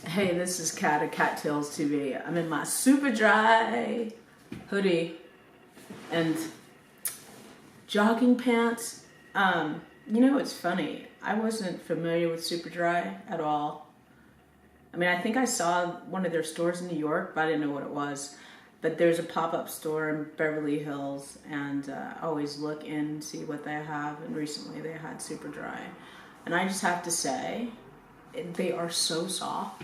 Hey, this is Kat at Kattalestv. I'm in my super dry hoodie and jogging pants. It's funny. I wasn't familiar with super dry at all. I mean, I think I saw one of their stores in New York, but I didn't know what it was. But there's a pop-up store in Beverly Hills, and I always look in and see what they have. And recently they had super dry. And I just have to say, they are so soft.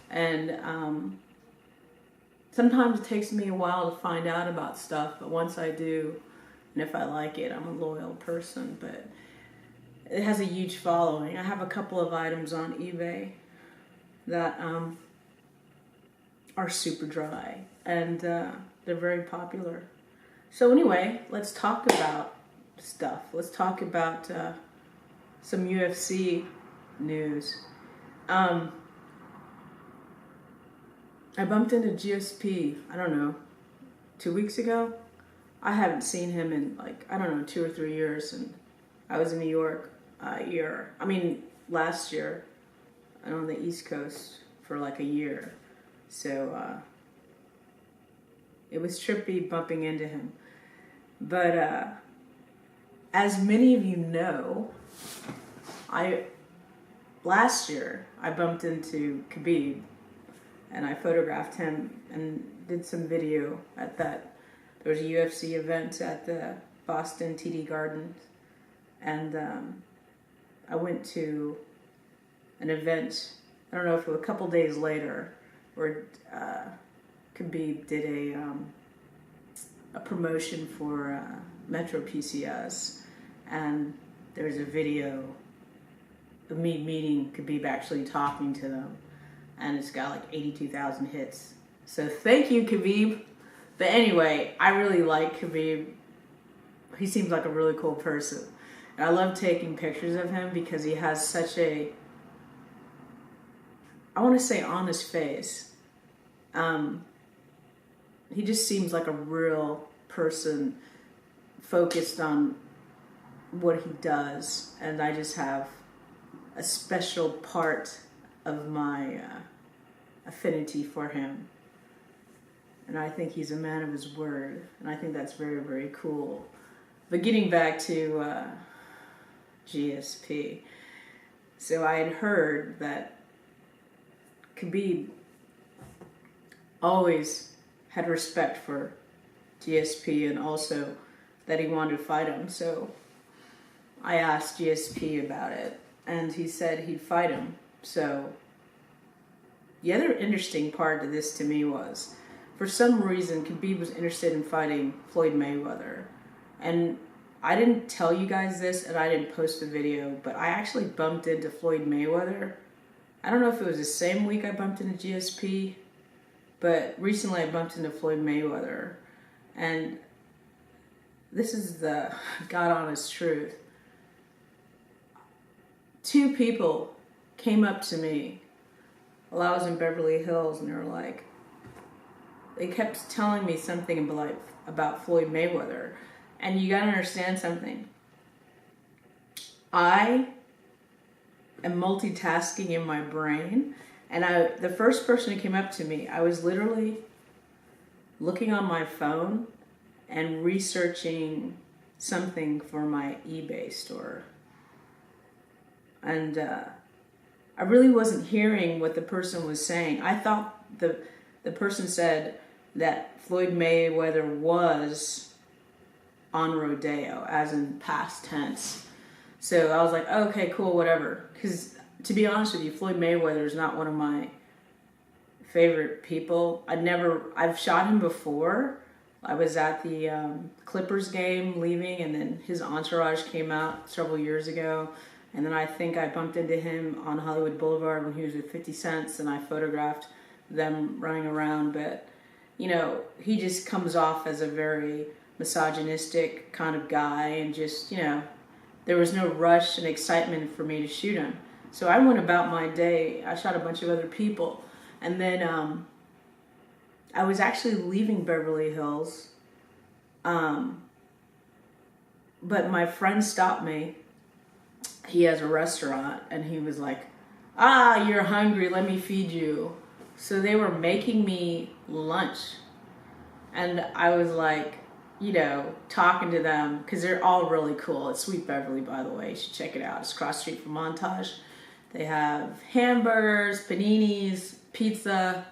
And sometimes it takes me a while to find out about stuff, but once I do, and if I like it, I'm a loyal person. But it has a huge following. I have a couple of items on eBay that are super dry, and they're very popular. So anyway, let's talk about stuff. Let's talk about some UFC news. I bumped into GSP, I don't know, 2 weeks ago. I haven't seen him in 2 or 3 years, and I was in New York last year, and on the East Coast for a year. So it was trippy bumping into him. But as many of you know, last year I bumped into Khabib, and I photographed him and did some video at that. There was a UFC event at the Boston TD Gardens, and I went to an event, I don't know if it was a couple days later, where Khabib did a promotion for Metro PCS, and there was a video of me meeting Khabib, actually talking to them, and it's got 82,000 hits. So thank you, Khabib. But anyway, I really like Khabib. He seems like a really cool person. And I love taking pictures of him because he has such a, I want to say, honest face. He just seems like a real person focused on what he does. And I just have a special part of my affinity for him. And I think he's a man of his word. And I think that's very, very cool. But getting back to GSP. So I had heard that Khabib always had respect for GSP, and also that he wanted to fight him. So I asked GSP about it, and he said he'd fight him. So the other interesting part of this to me was, for some reason, Khabib was interested in fighting Floyd Mayweather. And I didn't tell you guys this, and I didn't post the video, but I actually bumped into Floyd Mayweather. I don't know if it was the same week I bumped into GSP, but recently I bumped into Floyd Mayweather. And this is the God honest truth. Two people came up to me while I was in Beverly Hills, and they kept telling me something about Floyd Mayweather. And you gotta understand something. I am multitasking in my brain, and the first person who came up to me, I was literally looking on my phone and researching something for my eBay store. And I really wasn't hearing what the person was saying. I thought the person said that Floyd Mayweather was on rodeo, as in past tense. So I was like, oh, okay, cool, whatever. Because to be honest with you, Floyd Mayweather is not one of my favorite people. I've shot him before. I was at the Clippers game leaving, and then his entourage came out several years ago. And then I think I bumped into him on Hollywood Boulevard when he was with 50 Cent, and I photographed them running around. But, he just comes off as a very misogynistic kind of guy, and just, there was no rush and excitement for me to shoot him. So I went about my day. I shot a bunch of other people. And then I was actually leaving Beverly Hills. But my friend stopped me. He has a restaurant, and he was like, Ah, you're hungry, let me feed you. So they were making me lunch. And I was like, you know, talking to them, because they're all really cool. It's Sweet Beverly, by the way. You should check it out. It's across the street from Montage. They have hamburgers, paninis, pizza,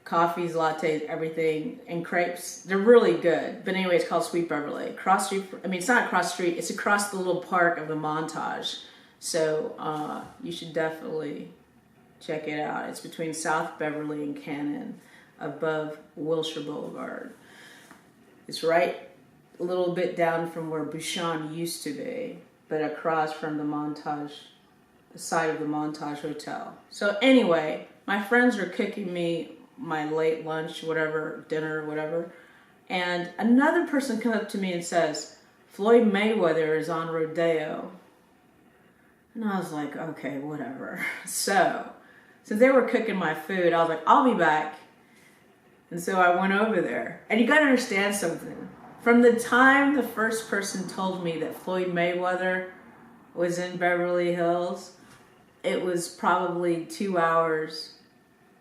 coffees, lattes, everything, and crepes. They're really good. But anyway, it's called Sweet Beverly. Cross street, I mean, it's not across the street. It's across the little park of the Montage. So you should definitely check it out. It's between South Beverly and Cannon, above Wilshire Boulevard. It's right a little bit down from where Bouchon used to be, but across from the Montage, the side of the Montage Hotel. So anyway, my friends are cooking me my late lunch, whatever, dinner, whatever, and another person comes up to me and says, Floyd Mayweather is on Rodeo. And I was like, okay, whatever. So, since they were cooking my food, I was like, I'll be back. And so I went over there. And you gotta understand something. From the time the first person told me that Floyd Mayweather was in Beverly Hills, it was probably 2 hours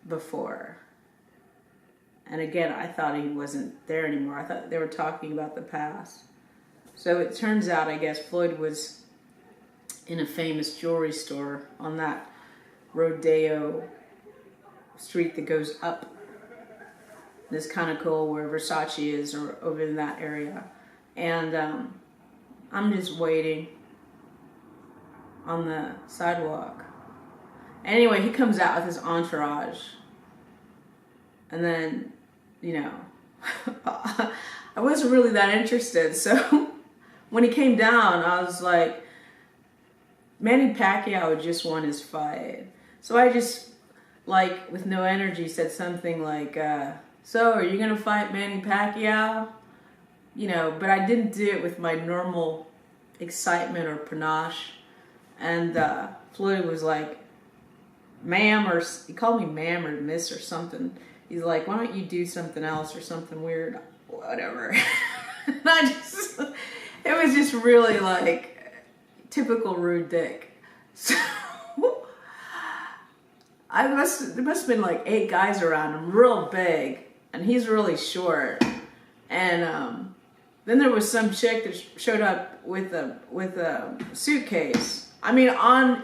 before. And again, I thought he wasn't there anymore. I thought they were talking about the past. So it turns out, I guess, Floyd was in a famous jewelry store on that Rodeo street that goes up. It's kind of cool where Versace is, or over in that area. And I'm just waiting on the sidewalk. Anyway, he comes out with his entourage. And then, you know, I wasn't really that interested. So when he came down, I was like, Manny Pacquiao just won his fight. So I just, like, with no energy, said something like, so are you going to fight Manny Pacquiao? You know, but I didn't do it with my normal excitement or panache. And Floyd was like, ma'am, or he called me ma'am or miss or something. He's like, why don't you do something else or something weird? Whatever. And it was just really like typical rude dick. So there must have been like 8 guys around him, real big, and he's really short. And then there was some chick that showed up with a suitcase. I mean, you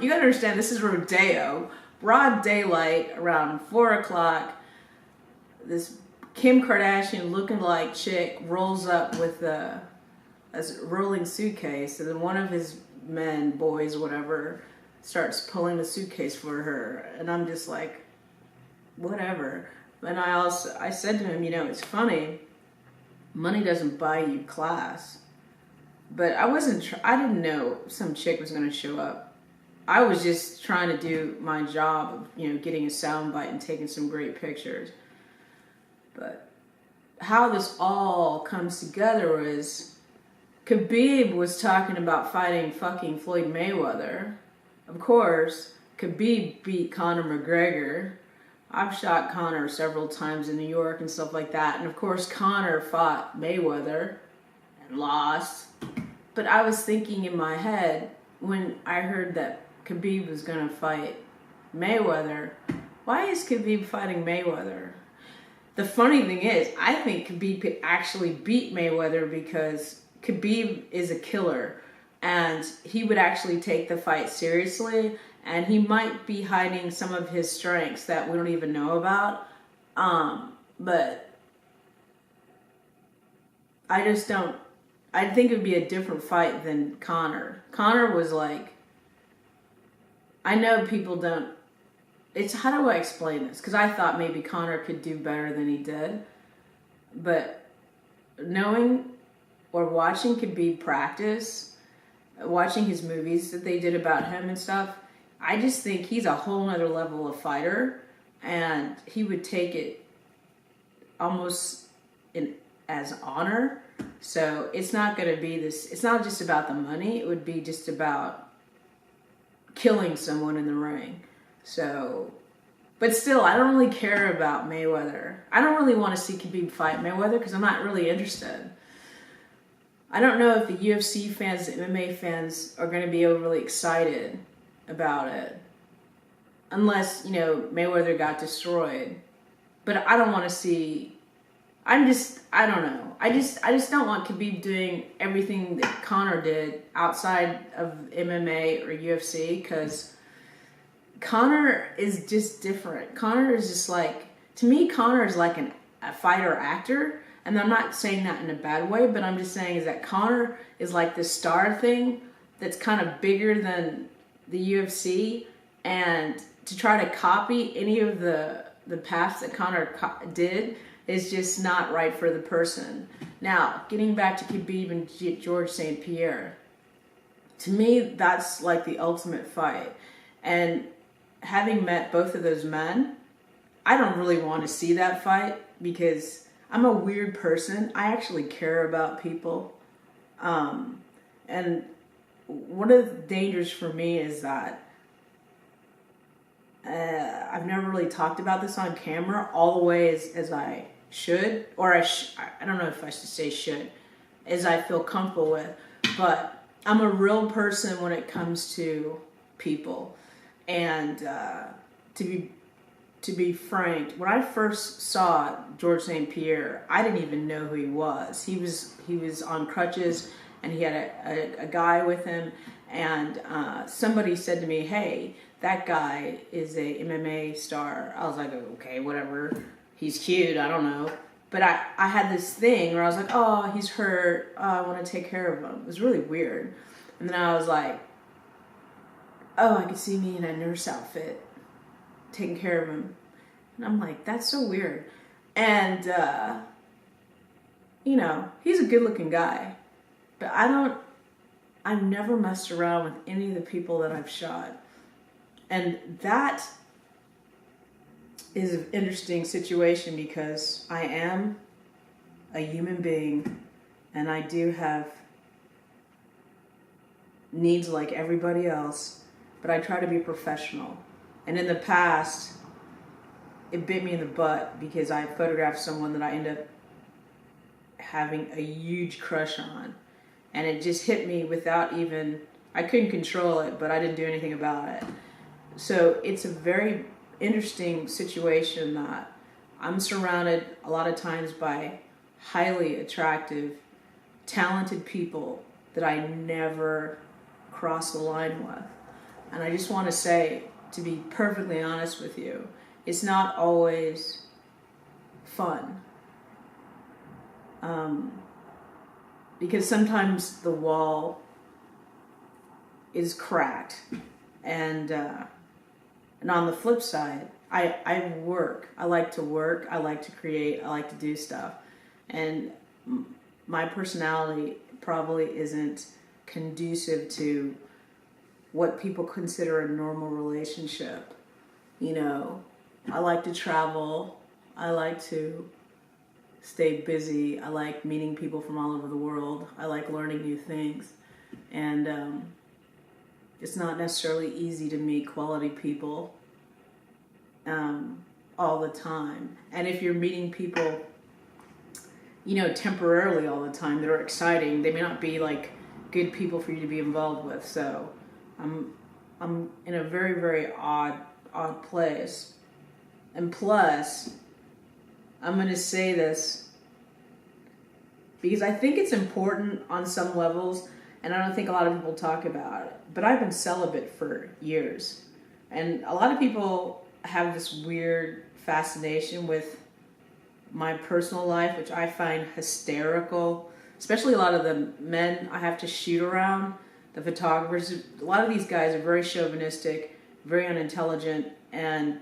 gotta understand, this is Rodeo, broad daylight, around 4 o'clock. This Kim Kardashian looking like chick rolls up with a rolling suitcase, and then one of his men, boys, whatever, starts pulling the suitcase for her, and I'm just like, whatever. And I said to him, you know, it's funny, money doesn't buy you class. But I didn't know some chick was going to show up. I was just trying to do my job of, you know, getting a soundbite and taking some great pictures. But how this all comes together is Khabib was talking about fighting fucking Floyd Mayweather. Of course, Khabib beat Conor McGregor. I've shot Conor several times in New York and stuff like that. And of course, Conor fought Mayweather and lost. But I was thinking in my head, when I heard that Khabib was going to fight Mayweather, why is Khabib fighting Mayweather? The funny thing is, I think Khabib could actually beat Mayweather because Khabib is a killer. And he would actually take the fight seriously. And he might be hiding some of his strengths that we don't even know about. But I just don't. I think it would be a different fight than Conor. Conor was like, I know people don't. How do I explain this? Because I thought maybe Conor could do better than he did. But knowing or watching Khabib practice, watching his movies that they did about him and stuff, I just think he's a whole nother level of fighter, and he would take it almost as honor. So it's not going to be this, it's not just about the money, it would be just about killing someone in the ring. So, but still, I don't really care about Mayweather. I don't really want to see Khabib fight Mayweather because I'm not really interested. I don't know if the UFC fans, the MMA fans are going to be overly excited about it. unless, you know, Mayweather got destroyed. But I don't want to see. I don't know. I just don't want Khabib doing everything that Conor did outside of MMA or UFC, because Conor is just different. Conor is just like, to me, Conor is like a fighter actor. And I'm not saying that in a bad way, but I'm just saying is that Conor is like this star thing that's kind of bigger than the UFC. And to try to copy any of the paths that Conor did is just not right for the person. Now, getting back to Khabib and George St. Pierre, to me, that's like the ultimate fight. And having met both of those men, I don't really want to see that fight because I'm a weird person. I actually care about people. And one of the dangers for me is that I've never really talked about this on camera all the way as I should, or I don't know if I should say should, as I feel comfortable with. But I'm a real person when it comes to people. And to be frank, when I first saw George St. Pierre, I didn't even know who he was. He was on crutches, and he had a guy with him. And somebody said to me, "Hey, that guy is a MMA star." I was like, "Okay, whatever. He's cute. I don't know." But I had this thing where I was like, "Oh, he's hurt. Oh, I want to take care of him." It was really weird. And then I was like, "Oh, I could see me in a nurse outfit taking care of him." And I'm like, that's so weird. And, you know, he's a good looking guy. But I've never messed around with any of the people that I've shot. And that is an interesting situation because I am a human being and I do have needs like everybody else, but I try to be professional. And in the past, it bit me in the butt because I photographed someone that I ended up having a huge crush on. And it just hit me without even, I couldn't control it, but I didn't do anything about it. So it's a very interesting situation that I'm surrounded a lot of times by highly attractive, talented people that I never cross the line with. And I just want to say, to be perfectly honest with you, it's not always fun. Because sometimes the wall is cracked. And on the flip side, I work. I like to work. I like to create. I like to do stuff. And my personality probably isn't conducive to what people consider a normal relationship. You know, I like to travel. I like to stay busy. I like meeting people from all over the world. I like learning new things. And it's not necessarily easy to meet quality people all the time. And if you're meeting people, you know, temporarily all the time, that are exciting, they may not be like good people for you to be involved with. So I'm in a very, very odd place. And plus, I'm going to say this because I think it's important on some levels, and I don't think a lot of people talk about it. But I've been celibate for years. And a lot of people have this weird fascination with my personal life, which I find hysterical. Especially a lot of the men I have to shoot around, the photographers. A lot of these guys are very chauvinistic, very unintelligent, and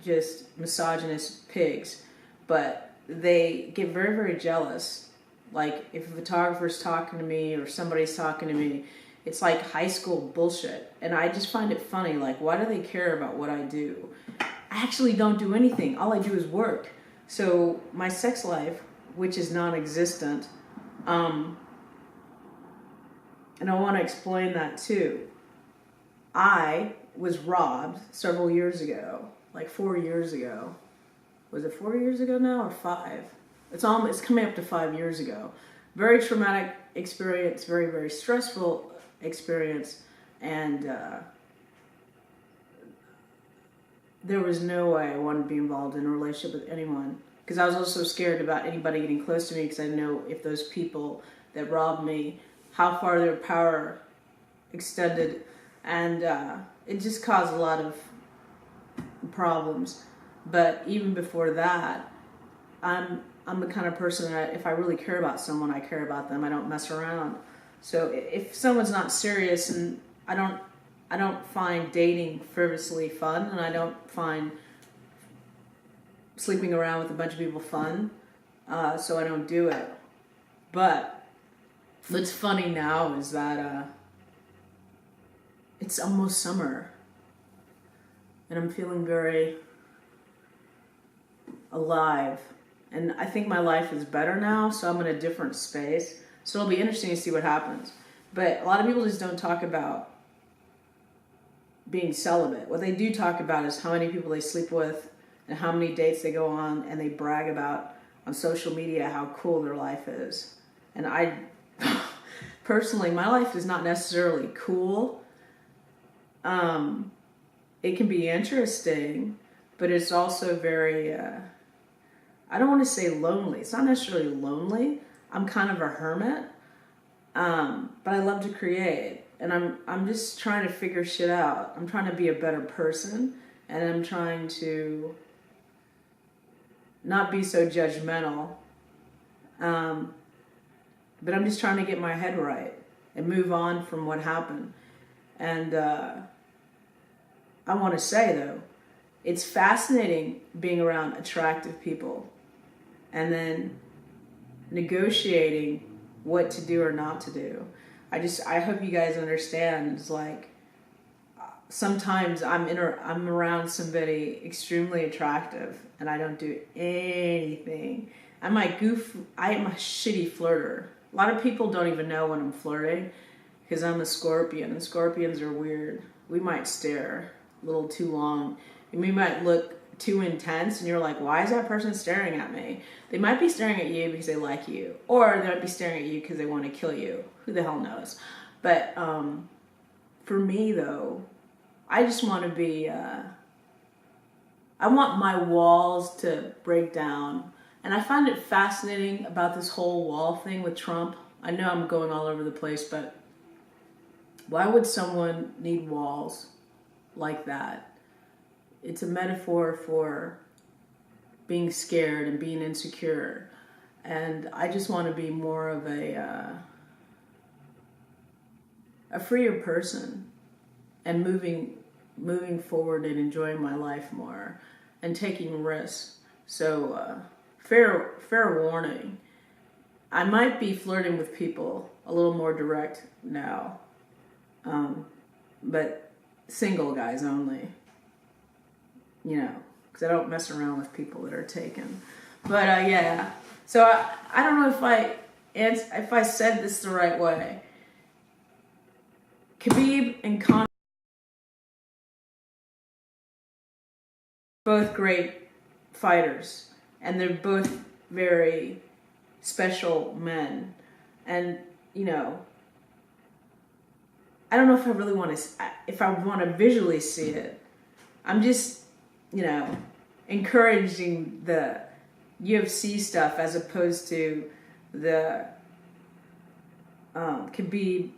just misogynist pigs. But they get very, very jealous. Like, if a photographer's talking to me or somebody's talking to me, it's like high school bullshit. And I just find it funny. Like, why do they care about what I do? I actually don't do anything. All I do is work. So my sex life, which is non-existent, and I want to explain that too. I was robbed several years ago, like 4 years ago. Was it 4 years ago now or 5? It's coming up to 5 years ago. Very traumatic experience, very, very stressful experience. And there was no way I wanted to be involved in a relationship with anyone. Because I was also scared about anybody getting close to me, because I know if those people that robbed me, how far their power extended. And it just caused a lot of problems. But even before that, I'm the kind of person that if I really care about someone, I care about them. I don't mess around. So if someone's not serious, and I don't find dating frivolously fun, and I don't find sleeping around with a bunch of people fun, so I don't do it. But what's funny now is that it's almost summer, and I'm feeling very alive. And I think my life is better now, so I'm in a different space. So it'll be interesting to see what happens. But a lot of people just don't talk about being celibate. What they do talk about is how many people they sleep with and how many dates they go on, and they brag about on social media how cool their life is. And I, personally, my life is not necessarily cool. It can be interesting, but it's also very... I don't want to say lonely. It's not necessarily lonely. I'm kind of a hermit, but I love to create, and I'm just trying to figure shit out. I'm trying to be a better person, and I'm trying to not be so judgmental. But I'm just trying to get my head right and move on from what happened. And I want to say, though, it's fascinating being around attractive people and then negotiating what to do or not to do. I hope you guys understand. It's like sometimes I'm around somebody extremely attractive and I don't do anything. I'm a shitty flirter. A lot of people don't even know when I'm flirting because I'm a Scorpion, and Scorpions are weird. We might stare a little too long, and we might look too intense, and you're like, why is that person staring at me? They might be staring at you because they like you, or they might be staring at you because they want to kill you. Who the hell knows? But for me, though, I just want to be, I want my walls to break down. And I find it fascinating about this whole wall thing with Trump. I know I'm going all over the place, but why would someone need walls like that? It's a metaphor for being scared and being insecure. And I just want to be more of a freer person and moving forward and enjoying my life more and taking risks. So fair warning, I might be flirting with people a little more direct now, but single guys only, because I don't mess around with people that are taken. But yeah, so I don't know if I said this the right way. Khabib and Conor, both great fighters, and they're both very special men. And I don't know if I really want to, if I want to visually see it. I'm just, encouraging the UFC stuff as opposed to the Khabib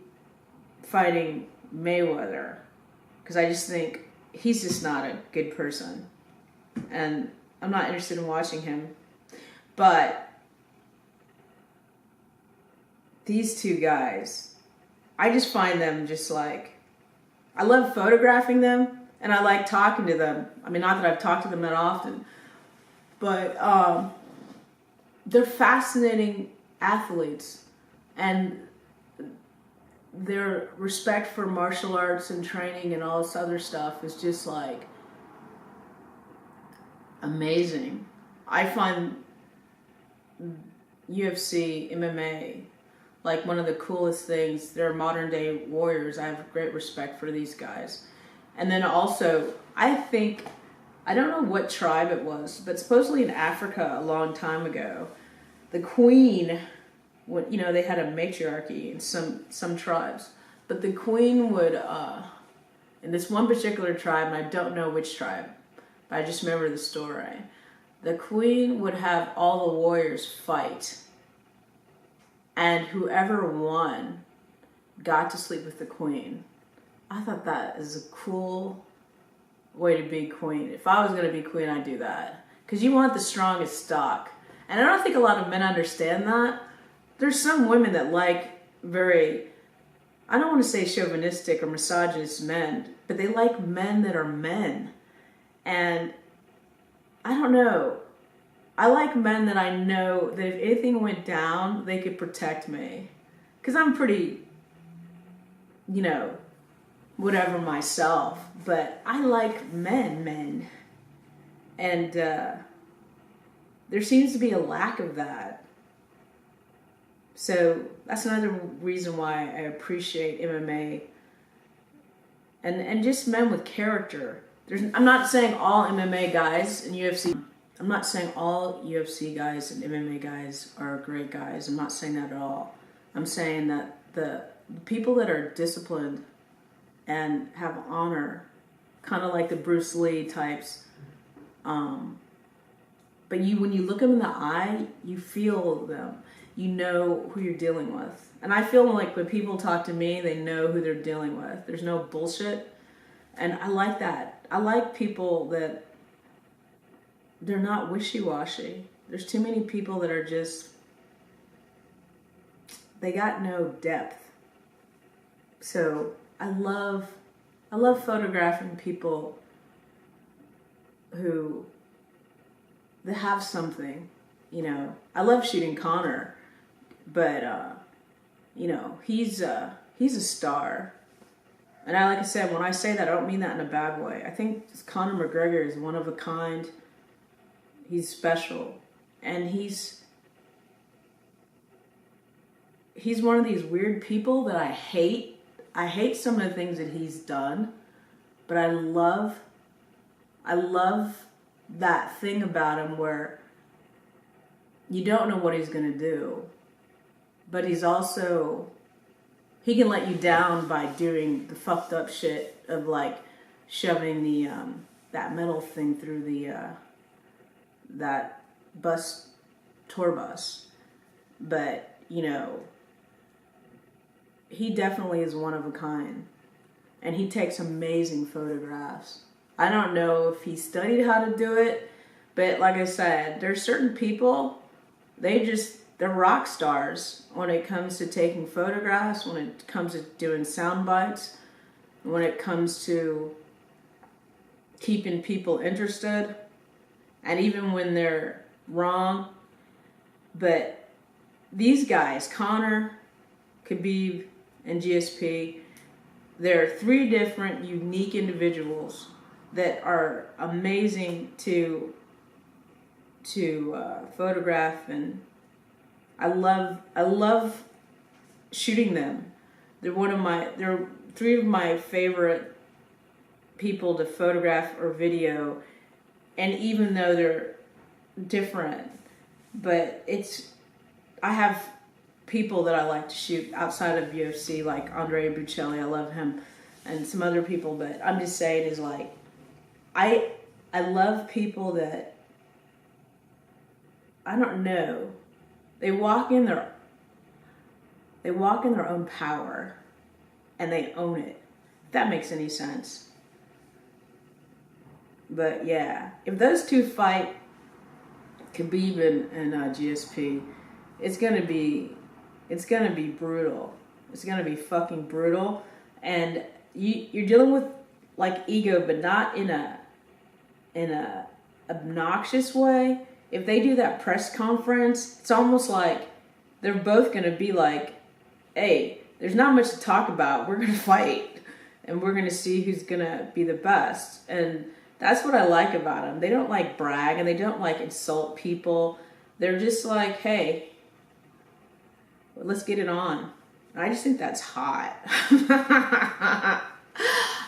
fighting Mayweather, because I just think he's just not a good person, and I'm not interested in watching him. But these two guys, I just find them just like, I love photographing them and I like talking to them. I mean, not that I've talked to them that often, but they're fascinating athletes, and their respect for martial arts and training and all this other stuff is just like amazing. I find UFC, MMA, like one of the coolest things. They're modern day warriors. I have great respect for these guys. And then also, I think, I don't know what tribe it was, but supposedly in Africa a long time ago, the queen, they had a matriarchy in some tribes, but the queen would, in this one particular tribe, and I don't know which tribe, I just remember the story. The queen would have all the warriors fight, and whoever won got to sleep with the queen. I thought that is a cool way to be queen. If I was going to be queen, I'd do that. Because you want the strongest stock. And I don't think a lot of men understand that. There's some women that like very, I don't want to say chauvinistic or misogynist men, but they like men that are men. And I don't know. I like men that I know that if anything went down, they could protect me. Because I'm pretty, you know, whatever myself. But I like men. And there seems to be a lack of that. So that's another reason why I appreciate MMA and just men with character. I'm not saying all MMA guys in UFC. I'm not saying all UFC guys and MMA guys are great guys. I'm not saying that at all. I'm saying that the people that are disciplined and have honor, kind of like the Bruce Lee types, but when you look them in the eye, you feel them. You know who you're dealing with. And I feel like when people talk to me, they know who they're dealing with. There's no bullshit. And I like that. I like people that they're not wishy-washy. There's too many people that are just, they got no depth. So I love photographing people who they have something, you know. I love shooting Conor, but you know, he's a star. And like I said, when I say that, I don't mean that in a bad way. I think Conor McGregor is one of a kind. He's special, and he's one of these weird people that I hate. I hate some of the things that he's done, but I love that thing about him where you don't know what he's going to do, but he can let you down by doing the fucked up shit of like shoving the that metal thing through the that tour bus. But you know, he definitely is one of a kind, and he takes amazing photographs. I don't know if he studied how to do it, but like I said, there's certain people, they're rock stars when it comes to taking photographs, when it comes to doing sound bites, when it comes to keeping people interested, and even when they're wrong. But these guys, Conor, Khabib, and GSP, they're three different unique individuals that are amazing to photograph, and I love shooting them. They're three of my favorite people to photograph or video, and even though they're different, but I have people that I like to shoot outside of UFC, like Andre Buccelli, I love him, and some other people, but I'm just saying is like, I love people that, I don't know, they walk in their own power and they own it. If that makes any sense. But yeah, if those two fight, Khabib and GSP, it's gonna be brutal. It's gonna be fucking brutal, and you're dealing with like ego, but not in a obnoxious way. If they do that press conference, it's almost like they're both gonna be like, hey, there's not much to talk about. We're gonna fight, and we're gonna see who's gonna be the best. And that's what I like about them. They don't like brag, and they don't like insult people. They're just like, hey, let's get it on. And I just think that's hot.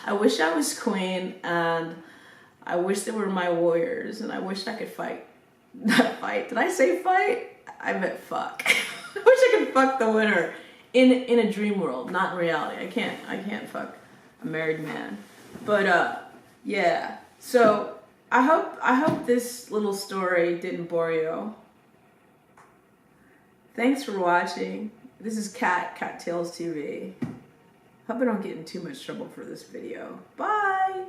I wish I was queen, and I wish they were my warriors, and I wish I could fight. Not fight. Did I say fight? I meant fuck. I wish I could fuck the winner in a dream world, not in reality. I can't fuck a married man. But yeah. So I hope this little story didn't bore you. Thanks for watching. This is Kattalestv. Hope I don't get in too much trouble for this video. Bye!